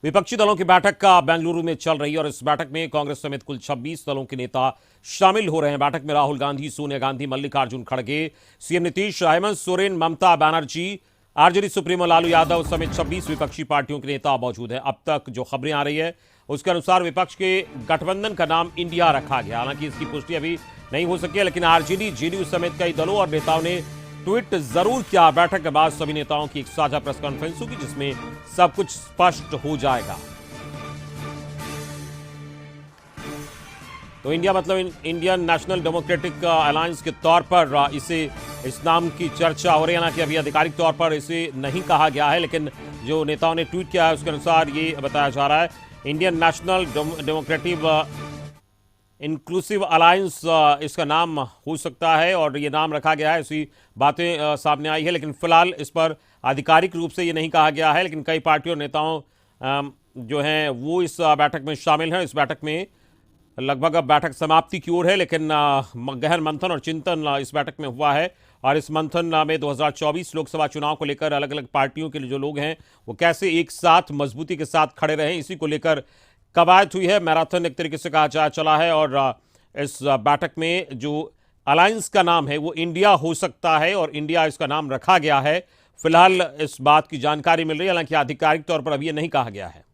विपक्षी दलों की बैठक का बेंगलुरु में चल रही है और इस बैठक में कांग्रेस समेत कुल 26 दलों के नेता शामिल हो रहे हैं। बैठक में राहुल गांधी, सोनिया गांधी, मल्लिकार्जुन खड़गे, CM Nitish, Hemant Soren, Mamata Banerjee, RJD supremo Lalu Yadav समेत 26 विपक्षी पार्टियों के नेता मौजूद हैं। अब तक जो खबरें आ रही है उसके अनुसार विपक्ष के गठबंधन का नाम इंडिया रखा गया। हालांकि इसकी पुष्टि अभी नहीं हो सकी है, लेकिन आरजेडी, जेडीयू समेत कई दलों और नेताओं ने ट्वीट जरूर किया। बैठक के बाद सभी नेताओं की एक साझा प्रेस कॉन्फ्रेंस होगी जिसमें सब कुछ स्पष्ट हो जाएगा। तो इंडिया मतलब इंडियन नेशनल डेमोक्रेटिक अलायंस के तौर पर इस नाम की चर्चा हो रही है। हालांकि अभी आधिकारिक तौर पर इसे नहीं कहा गया है, लेकिन जो नेताओं ने ट्वीट किया है उसके अनुसार ये बताया जा रहा है Indian national democratic inclusive alliance इसका नाम हो सकता है और ये नाम रखा गया है। ऐसी बातें सामने आई है, लेकिन फिलहाल इस पर आधिकारिक रूप से ये नहीं कहा गया है। लेकिन कई पार्टियों और नेताओं जो हैं वो इस बैठक में शामिल हैं। इस बैठक में लगभग अब बैठक समाप्ति की ओर है, लेकिन गहन मंथन और चिंतन इस बैठक में हुआ है। और इस मंथन में 2024 लोकसभा चुनाव को लेकर अलग अलग पार्टियों के जो लोग हैं वो कैसे एक साथ मजबूती के साथ खड़े रहें, इसी को लेकर कवायद हुई है। मैराथन एक तरीके से कहा जा चला है और इस बैठक में जो अलायंस का नाम है वो इंडिया हो सकता है और इंडिया इसका नाम रखा गया है। फिलहाल इस बात की जानकारी मिल रही है, हालांकि आधिकारिक तौर पर अभी ये नहीं कहा गया है।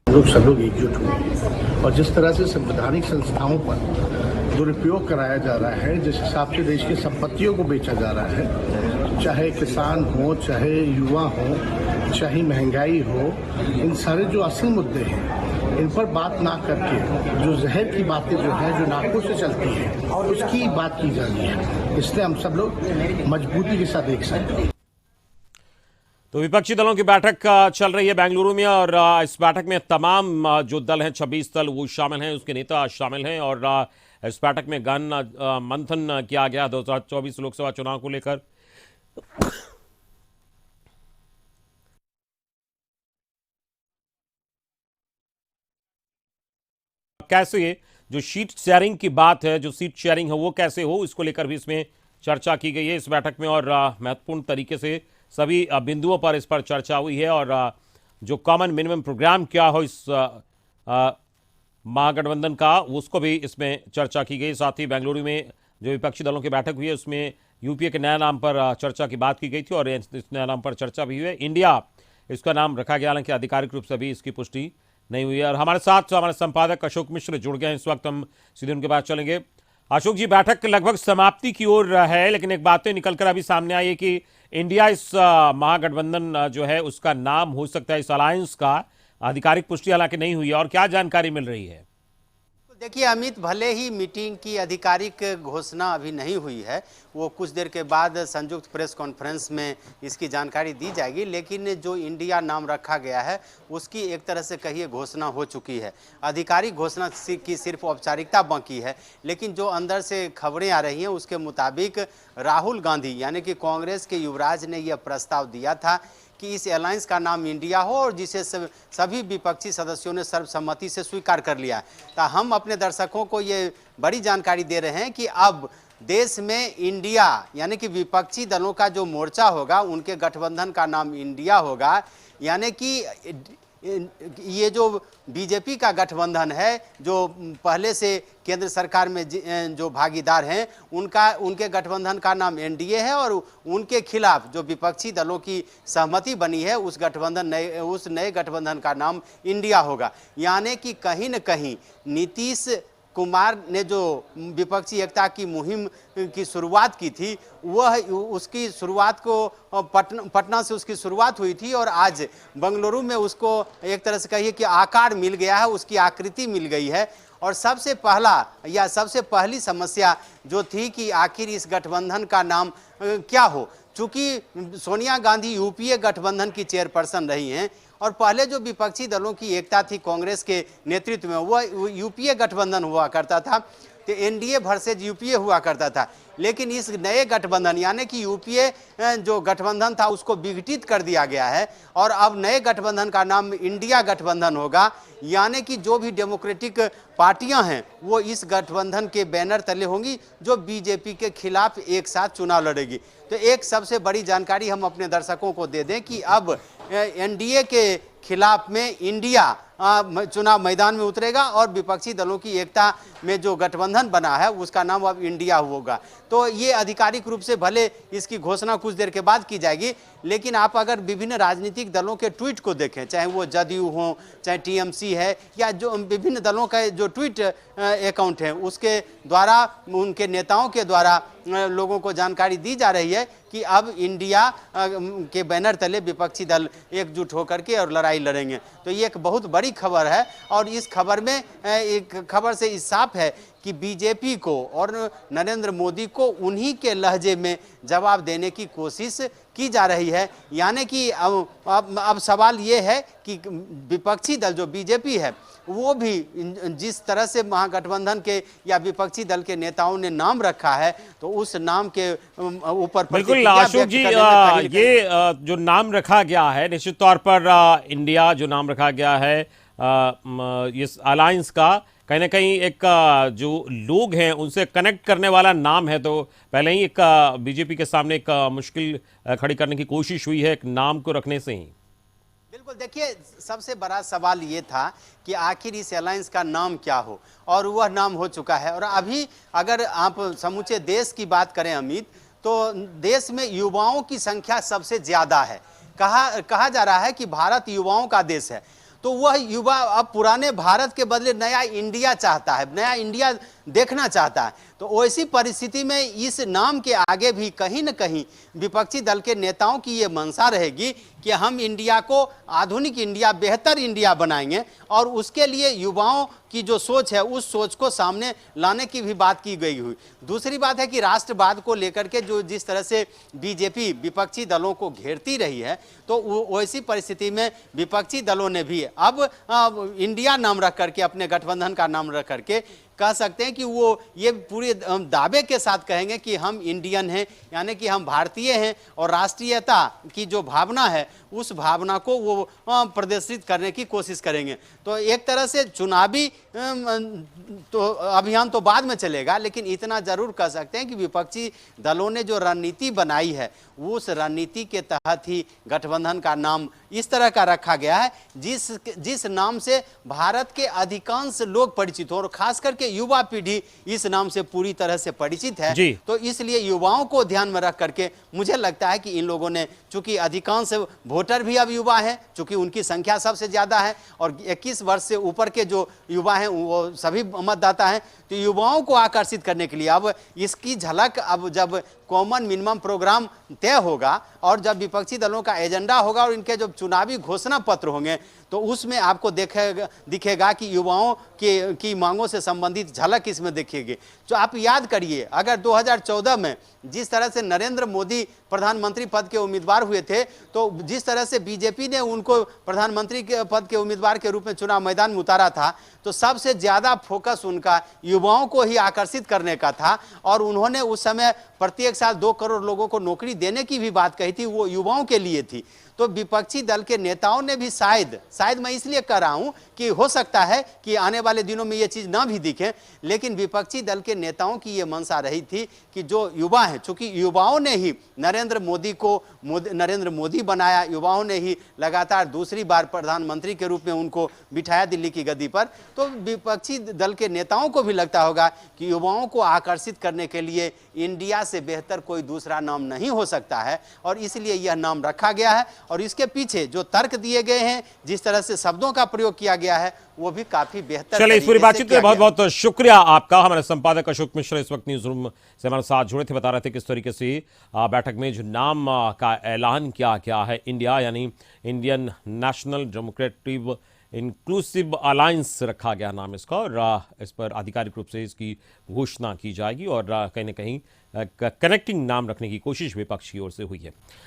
सब लोग एकजुट हुए और जिस तरह से संवैधानिक संस्थाओं पर दुरुपयोग कराया जा रहा है, जिस हिसाब से देश की संपत्तियों को बेचा जा रहा है, चाहे किसान हो, चाहे युवा हो, चाहे महंगाई हो, इन सारे जो असल मुद्दे हैं इन पर बात ना करके जो जहर की बातें जो है जो नाकों से चलती है उसकी बात की जा रही है। इसलिए हम सब लोग मजबूती के साथ एक साथ हैं। तो विपक्षी दलों की बैठक चल रही है बेंगलुरु में और इस बैठक में तमाम जो दल हैं 26 दल वो शामिल हैं, उसके नेता शामिल हैं और इस बैठक में गहन मंथन किया गया 2024 लोकसभा चुनाव को लेकर। कैसे जो सीट शेयरिंग की बात है, जो सीट शेयरिंग है वो कैसे हो, इसको लेकर भी इसमें चर्चा की गई है इस बैठक में और महत्वपूर्ण तरीके से सभी बिंदुओं पर इस पर चर्चा हुई है। और जो कॉमन मिनिमम प्रोग्राम क्या हो इस महागठबंधन का उसको भी इसमें चर्चा की गई। साथ ही बेंगलुरु में जो विपक्षी दलों की बैठक हुई है उसमें यूपीए के नए नाम पर चर्चा की बात की गई थी और इस नए नाम पर चर्चा भी हुई है। इंडिया इसका नाम रखा गया, हालांकि आधिकारिक रूप से अभी इसकी पुष्टि नहीं हुई है। और हमारे साथ हमारे संपादक अशोक मिश्र जुड़ गए हैं इस वक्त, हम सीधे उनके बाद चलेंगे। अशोक जी, बैठक लगभग समाप्ति की ओर है, लेकिन एक बातें निकलकर अभी सामने आई है कि इंडिया इस महागठबंधन जो है उसका नाम हो सकता है, इस अलायंस का आधिकारिक पुष्टि हालांकि नहीं हुई है। और क्या जानकारी मिल रही है? देखिए अमित, भले ही मीटिंग की आधिकारिक घोषणा अभी नहीं हुई है, वो कुछ देर के बाद संयुक्त प्रेस कॉन्फ्रेंस में इसकी जानकारी दी जाएगी, लेकिन जो इंडिया नाम रखा गया है उसकी एक तरह से कहिए घोषणा हो चुकी है। आधिकारिक घोषणा की सिर्फ औपचारिकता बाकी है, लेकिन जो अंदर से खबरें आ रही हैं उसके मुताबिक राहुल गांधी यानी कि कांग्रेस के युवराज ने यह प्रस्ताव दिया था कि इस अलायंस का नाम इंडिया हो और जिसे सभी विपक्षी सदस्यों ने सर्वसम्मति से स्वीकार कर लिया। तो हम अपने दर्शकों को ये बड़ी जानकारी दे रहे हैं कि अब देश में इंडिया यानी कि विपक्षी दलों का जो मोर्चा होगा उनके गठबंधन का नाम इंडिया होगा। यानी कि ये जो बीजेपी का गठबंधन है, जो पहले से केंद्र सरकार में जो भागीदार हैं उनके गठबंधन का नाम एनडीए है और उनके खिलाफ जो विपक्षी दलों की सहमति बनी है उस नए गठबंधन का नाम इंडिया होगा। यानी कि कहीं न कहीं नीतीश कुमार ने जो विपक्षी एकता की मुहिम की शुरुआत की थी वह उसकी शुरुआत को पटना से उसकी शुरुआत हुई थी और आज बेंगलुरु में उसको एक तरह से कहिए कि आकार मिल गया है, उसकी आकृति मिल गई है। और सबसे पहली समस्या जो थी कि आखिर इस गठबंधन का नाम क्या हो, चूंकि सोनिया गांधी यूपीए गठबंधन की चेयरपर्सन रही हैं और पहले जो विपक्षी दलों की एकता थी कांग्रेस के नेतृत्व में वह यूपीए गठबंधन हुआ करता था, तो एनडीए वर्सेज यूपीए हुआ करता था। लेकिन इस नए गठबंधन यानी कि यूपीए जो गठबंधन था उसको विघटित कर दिया गया है और अब नए गठबंधन का नाम इंडिया गठबंधन होगा। यानी कि जो भी डेमोक्रेटिक पार्टियां हैं वो इस गठबंधन के बैनर तले होंगी जो बीजेपी के खिलाफ एक साथ चुनाव लड़ेगी। तो एक सबसे बड़ी जानकारी हम अपने दर्शकों को दे दें कि अब एनडीए के खिलाफ में इंडिया चुनाव मैदान में उतरेगा और विपक्षी दलों की एकता में जो गठबंधन बना है उसका नाम अब इंडिया होगा। तो ये आधिकारिक रूप से भले इसकी घोषणा कुछ देर के बाद की जाएगी, लेकिन आप अगर विभिन्न राजनीतिक दलों के ट्वीट को देखें, चाहे वो जदयू हो, चाहे टीएमसी है या जो विभिन्न दलों का जो ट्वीट अकाउंट है उसके द्वारा उनके नेताओं के द्वारा लोगों को जानकारी दी जा रही है कि अब इंडिया के बैनर तले विपक्षी दल एकजुट होकर के और लड़ाई लड़ेंगे। तो ये एक बहुत बड़ी खबर है और इस खबर में एक खबर से इस साफ है कि बीजेपी को और नरेंद्र मोदी को उन्हीं के लहजे में जवाब देने की कोशिश की जा रही है। यानी कि अब सवाल ये है कि विपक्षी दल जो बीजेपी है वो भी जिस तरह से महागठबंधन के या विपक्षी दल के नेताओं ने नाम रखा है तो उस नाम के ऊपर बिल्कुल अशोक जी, ये जो नाम रखा गया है निश्चित तौर पर इंडिया जो नाम रखा गया है इस अलायंस का कहीं ना कहीं एक जो लोग हैं उनसे कनेक्ट करने वाला नाम है। तो पहले ही एक बीजेपी के सामने एक मुश्किल खड़ी करने की कोशिश हुई है एक नाम को रखने से ही। बिल्कुल, देखिए सबसे बड़ा सवाल ये था कि आखिर इस अलायंस का नाम क्या हो और वह नाम हो चुका है। और अभी अगर आप समूचे देश की बात करें अमित, तो देश में युवाओं की संख्या सबसे ज्यादा है। कहा जा रहा है कि भारत युवाओं का देश है। तो वह युवा अब पुराने भारत के बदले नया इंडिया चाहता है, नया इंडिया देखना चाहता है। तो वैसी परिस्थिति में इस नाम के आगे भी कहीं न कहीं विपक्षी दल के नेताओं की ये मंशा रहेगी कि हम इंडिया को आधुनिक इंडिया, बेहतर इंडिया बनाएंगे और उसके लिए युवाओं की जो सोच है उस सोच को सामने लाने की भी बात की गई हुई। दूसरी बात है कि राष्ट्रवाद को लेकर के जो जिस तरह से बीजेपी विपक्षी दलों को घेरती रही है, तो वैसी परिस्थिति में विपक्षी दलों ने भी अब इंडिया नाम रख करके, अपने गठबंधन का नाम रख करके कह सकते हैं कि वो ये पूरे दावे के साथ कहेंगे कि हम इंडियन हैं, यानी कि हम भारतीय हैं और राष्ट्रीयता की जो भावना है उस भावना को वो प्रदर्शित करने की कोशिश करेंगे। तो एक तरह से चुनावी तो अभियान तो बाद में चलेगा, लेकिन इतना जरूर कह सकते हैं कि विपक्षी दलों ने जो रणनीति बनाई है उस रणनीति के तहत ही गठबंधन का नाम इस तरह का रखा गया है जिस नाम से भारत के अधिकांश लोग परिचित हो और खास करके युवा पीढ़ी इस नाम से पूरी तरह से परिचित है। तो इसलिए युवाओं को ध्यान में रख करके मुझे लगता है कि इन लोगों ने, चूंकि अधिकांश वोटर भी अब युवा हैं, चूंकि उनकी संख्या सबसे ज्यादा है और 21 वर्ष से ऊपर के जो युवा हैं वो सभी मतदाता हैं, तो युवाओं को आकर्षित करने के लिए अब इसकी झलक अब जब कॉमन मिनिमम प्रोग्राम तय होगा और जब विपक्षी दलों का एजेंडा होगा और इनके जो चुनावी घोषणा पत्र होंगे तो उसमें आपको दिखेगा कि युवाओं की मांगों से संबंधित झलक इसमें दिखेगी। जो आप याद करिए, अगर 2014 में जिस तरह से नरेंद्र मोदी प्रधानमंत्री पद के उम्मीदवार हुए थे, तो जिस तरह से बीजेपी ने उनको प्रधानमंत्री के पद के उम्मीदवार के रूप में चुनाव मैदान में उतारा था, तो सबसे ज्यादा फोकस उनका युवाओं को ही आकर्षित करने का था और उन्होंने उस समय प्रत्येक साल 2 करोड़ लोगों को नौकरी देने की भी बात कही थी, वो युवाओं के लिए थी। तो विपक्षी दल के नेताओं ने भी शायद मैं इसलिए कह रहा हूं कि हो सकता है कि आने वाले दिनों में ये चीज ना भी दिखे, लेकिन विपक्षी दल के नेताओं की ये मंशा रही थी कि जो युवा हैं, चूंकि युवाओं ने ही नरेंद्र मोदी बनाया, युवाओं ने ही लगातार दूसरी बार प्रधानमंत्री के रूप में उनको बिठाया दिल्ली की गद्दी पर, तो विपक्षी दल के नेताओं को भी लगता होगा कि युवाओं को आकर्षित करने के लिए इंडिया से बेहतर कोई दूसरा नाम नहीं हो सकता है और इसलिए यह नाम रखा गया है। और इसके पीछे जो तर्क दिए गए हैं, जिस तरह से शब्दों का प्रयोग किया गया है, वो भी काफी बेहतर। चलिए, इस पूरी बातचीत में बहुत बहुत शुक्रिया आपका। हमारे संपादक अशोक मिश्रा इस वक्त न्यूज रूम से हमारे साथ जुड़े थे, बता रहे थे किस तरीके से बैठक में जो नाम का ऐलान किया गया है इंडिया यानी Indian national democratic inclusive alliance रखा गया नाम इसका, और इस पर आधिकारिक रूप से इसकी घोषणा की जाएगी और कहीं ना कहीं कनेक्टिंग नाम रखने की कोशिश विपक्ष की ओर से हुई है।